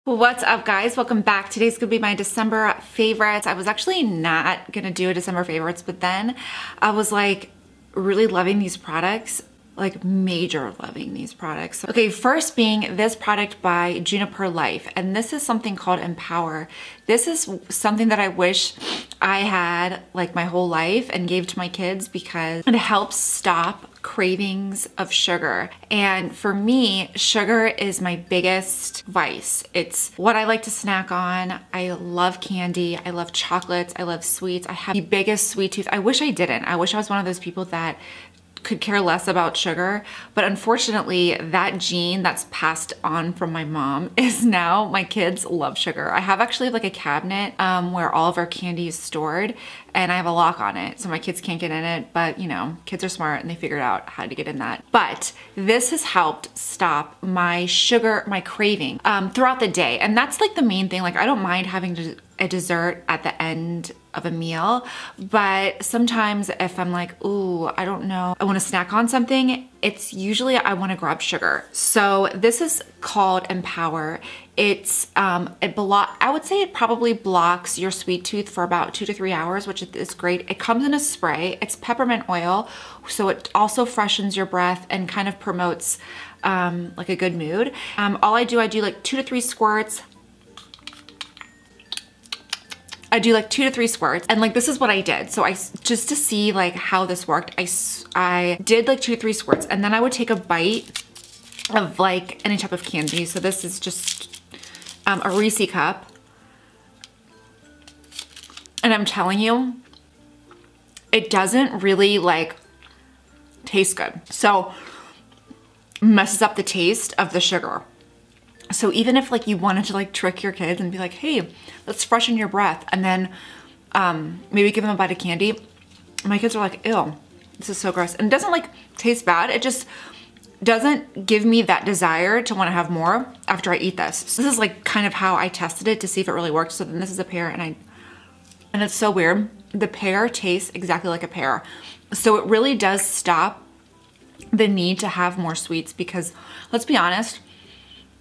What's up, guys? Welcome back. Today's gonna be my December favorites. I was actually not gonna do a December favorites, but then I was like really loving these products, like major loving these products. Okay, first being this product by Juniper Life, and this is something called Empower. This is something that I wish I had like my whole life and gave to my kids because it helps stop cravings of sugar. And for me, sugar is my biggest vice. It's what I like to snack on. I love candy. I love chocolates. I love sweets. I have the biggest sweet tooth. I wish I didn't. I wish I was one of those people that could care less about sugar, but unfortunately that gene that's passed on from my mom is now my kids love sugar. I have actually like a cabinet where all of our candy is stored, and I have a lock on it so my kids can't get in it, but you know, kids are smart and they figured out how to get in that. But this has helped stop my sugar, my craving throughout the day, and that's like the main thing. Like I don't mind having a dessert at the end of a meal, but sometimes if I'm like, ooh, I don't know, I want to snack on something, it's usually I want to grab sugar. So this is called Empower. It's I would say it probably blocks your sweet tooth for about 2 to 3 hours, which is great. It comes in a spray. It's peppermint oil, so it also freshens your breath and kind of promotes like a good mood. All I do like 2 to 3 squirts. I do like 2 to 3 squirts, and like this is what I did. So just to see like how this worked, I did like 2 to 3 squirts, and then I would take a bite of like any type of candy. So this is just a Reese cup, and I'm telling you, it doesn't really like taste good. So messes up the taste of the sugar. So even if like you wanted to like trick your kids and be like, hey, let's freshen your breath, and then maybe give them a bite of candy, my kids are like, ew, this is so gross. And it doesn't like taste bad. It just doesn't give me that desire to want to have more after I eat this. So this is like kind of how I tested it to see if it really worked. So then this is a pear, and it's so weird. The pear tastes exactly like a pear. So it really does stop the need to have more sweets, because let's be honest,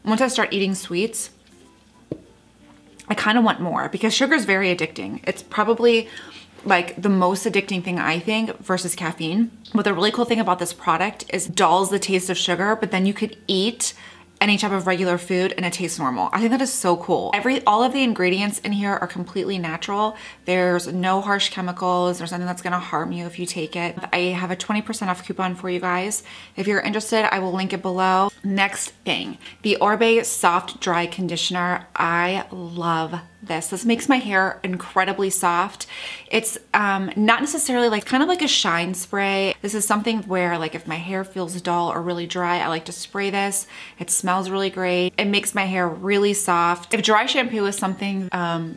once I start eating sweets, I kind of want more because sugar is very addicting. It's probably like the most addicting thing, I think, versus caffeine. But the really cool thing about this product is it dulls the taste of sugar, but then you could eat any type of regular food and it tastes normal. I think that is so cool. All of the ingredients in here are completely natural. There's no harsh chemicals. There's nothing that's gonna harm you if you take it. I have a 20% off coupon for you guys. If you're interested, I will link it below. Next thing, the Orbe Soft Dry Conditioner. I love this. This makes my hair incredibly soft. It's not necessarily like, kind of like a shine spray. This is something where like if my hair feels dull or really dry, I like to spray this. It smells really great. It makes my hair really soft. If dry shampoo is something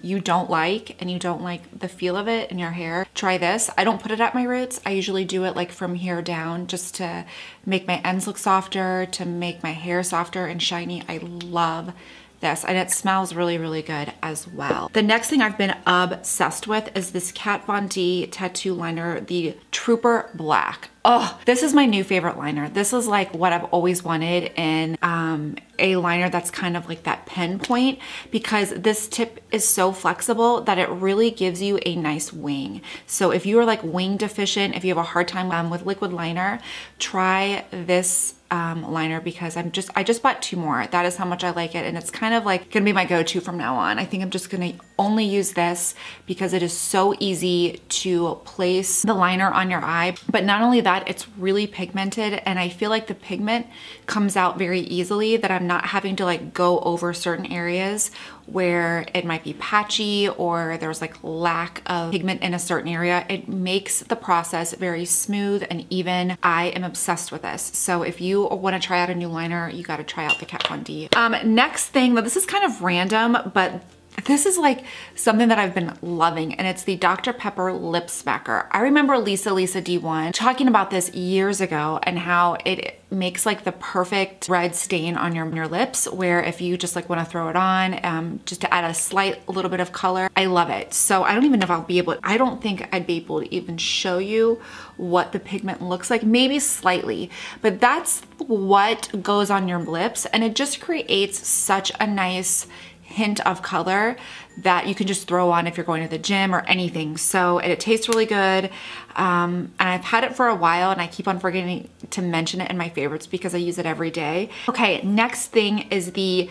you don't like and you don't like the feel of it in your hair, try this. I don't put it at my roots. I usually do it like from here down just to make my ends look softer, to make my hair softer and shiny. I love this, and it smells really, really good as well. The next thing I've been obsessed with is this Kat Von D tattoo liner, the Trooper Black. Oh, this is my new favorite liner. This is like what I've always wanted in a liner that's kind of like that pinpoint, because this tip is so flexible that it really gives you a nice wing. So if you are like wing deficient, if you have a hard time with liquid liner, try this liner, because I just bought 2 more. That is how much I like it, and it's kind of like gonna be my go-to from now on. I think I'm just gonna only use this because it is so easy to place the liner on your eye. But not only that, it's really pigmented, and I feel like the pigment comes out very easily, that I'm not having to like go over certain areas where it might be patchy or there's like lack of pigment in a certain area. It makes the process very smooth and even. I am obsessed with this. So if you want to try out a new liner, you got to try out the Kat Von D. Next thing, this is kind of random, but this is like something that I've been loving, and it's the Dr. Pepper Lip Smacker. I remember Lisa D1 talking about this years ago, and how it makes like the perfect red stain on your lips, where if you just like want to throw it on just to add a slight little bit of color. I love it. So I don't even know if I'll be able, I don't think I'd be able to even show you what the pigment looks like, maybe slightly, but that's what goes on your lips, and it just creates such a nice hint of color that you can just throw on if you're going to the gym or anything. So it tastes really good. And I've had it for a while and I keep on forgetting to mention it in my favorites because I use it every day. Okay, next thing is the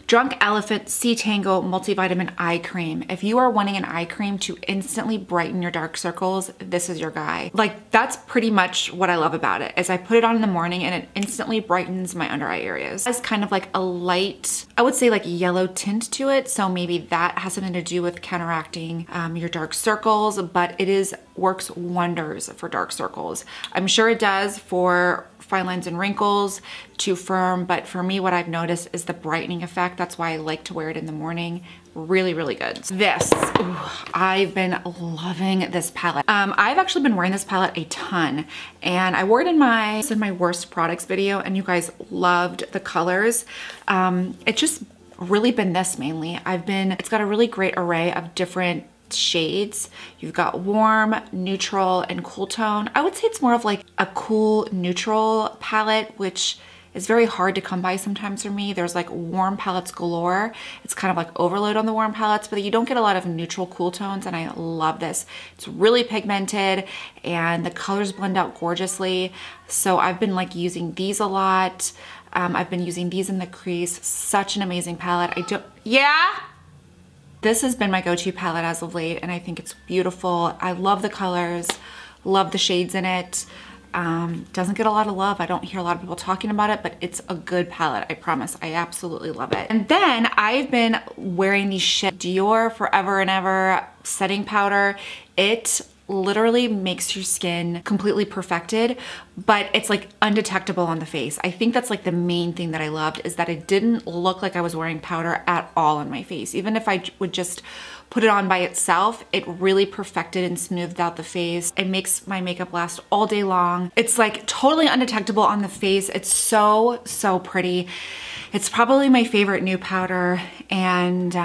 Drunk Elephant Sea Tango Multivitamin Eye Cream. If you are wanting an eye cream to instantly brighten your dark circles, this is your guy. Like, that's pretty much what I love about it, is I put it on in the morning and it instantly brightens my under eye areas. It's kind of like a light, I would say like yellow tint to it, so maybe that has something to do with counteracting your dark circles, but it works wonders for dark circles. I'm sure it does for fine lines and wrinkles, too firm, but for me, what I've noticed is the brightening effect. That's why I like to wear it in the morning. Really, really good. This, ooh, I've been loving this palette. I've actually been wearing this palette a ton, and I wore it in my worst products video, and you guys loved the colors. It's just really been this mainly. It's got a really great array of different shades. You've got warm, neutral, and cool tone. I would say it's more of like a cool neutral palette, which is very hard to come by sometimes for me. There's like warm palettes galore. It's kind of like overload on the warm palettes, but you don't get a lot of neutral cool tones, and I love this. It's really pigmented and the colors blend out gorgeously. So I've been like using these a lot. I've been using these in the crease. Such an amazing palette. This has been my go-to palette as of late, and I think it's beautiful. I love the colors, love the shades in it. Doesn't get a lot of love. I don't hear a lot of people talking about it, but it's a good palette, I promise. I absolutely love it. And then I've been wearing the Dior Forever and Ever setting powder. It literally makes your skin completely perfected, but it's like undetectable on the face. I think that's like the main thing that I loved, is that it didn't look like I was wearing powder at all on my face. Even if I would just put it on by itself, it really perfected and smoothed out the face. It makes my makeup last all day long. It's like totally undetectable on the face. It's so, so pretty. It's probably my favorite new powder, and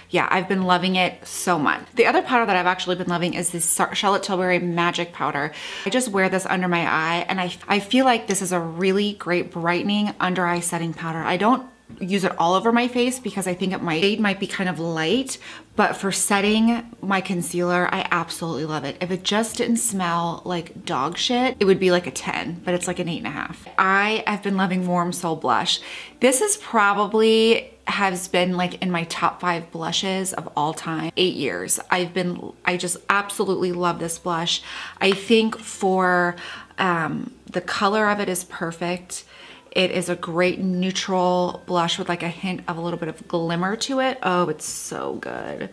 yeah, I've been loving it so much. The other powder that I've actually been loving is this Charlotte Tilbury Magic Powder. I just wear this under my eye, and I feel like this is a really great brightening under eye setting powder. I don't use it all over my face because I think it might be kind of light, but for setting my concealer, I absolutely love it. If it just didn't smell like dog shit, it would be like a 10, but it's like an 8.5. I have been loving Warm Soul Blush. This is probably has been like in my top 5 blushes of all time. 8 years. I just absolutely love this blush. I think for the color of it is perfect. It is a great neutral blush with like a hint of a little bit of glimmer to it. Oh, it's so good.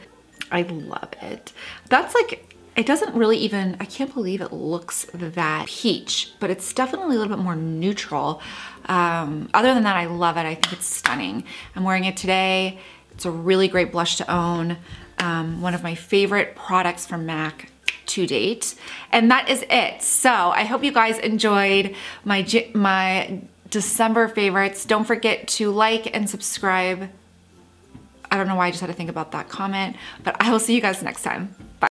I love it. That's like, it doesn't really even, I can't believe it looks that peach, but it's definitely a little bit more neutral. Other than that, I love it. I think it's stunning. I'm wearing it today. It's a really great blush to own. One of my favorite products from MAC to date. And that is it. So I hope you guys enjoyed my December favorites. Don't forget to like and subscribe. I don't know why I just had to think about that comment, but I will see you guys next time. Bye.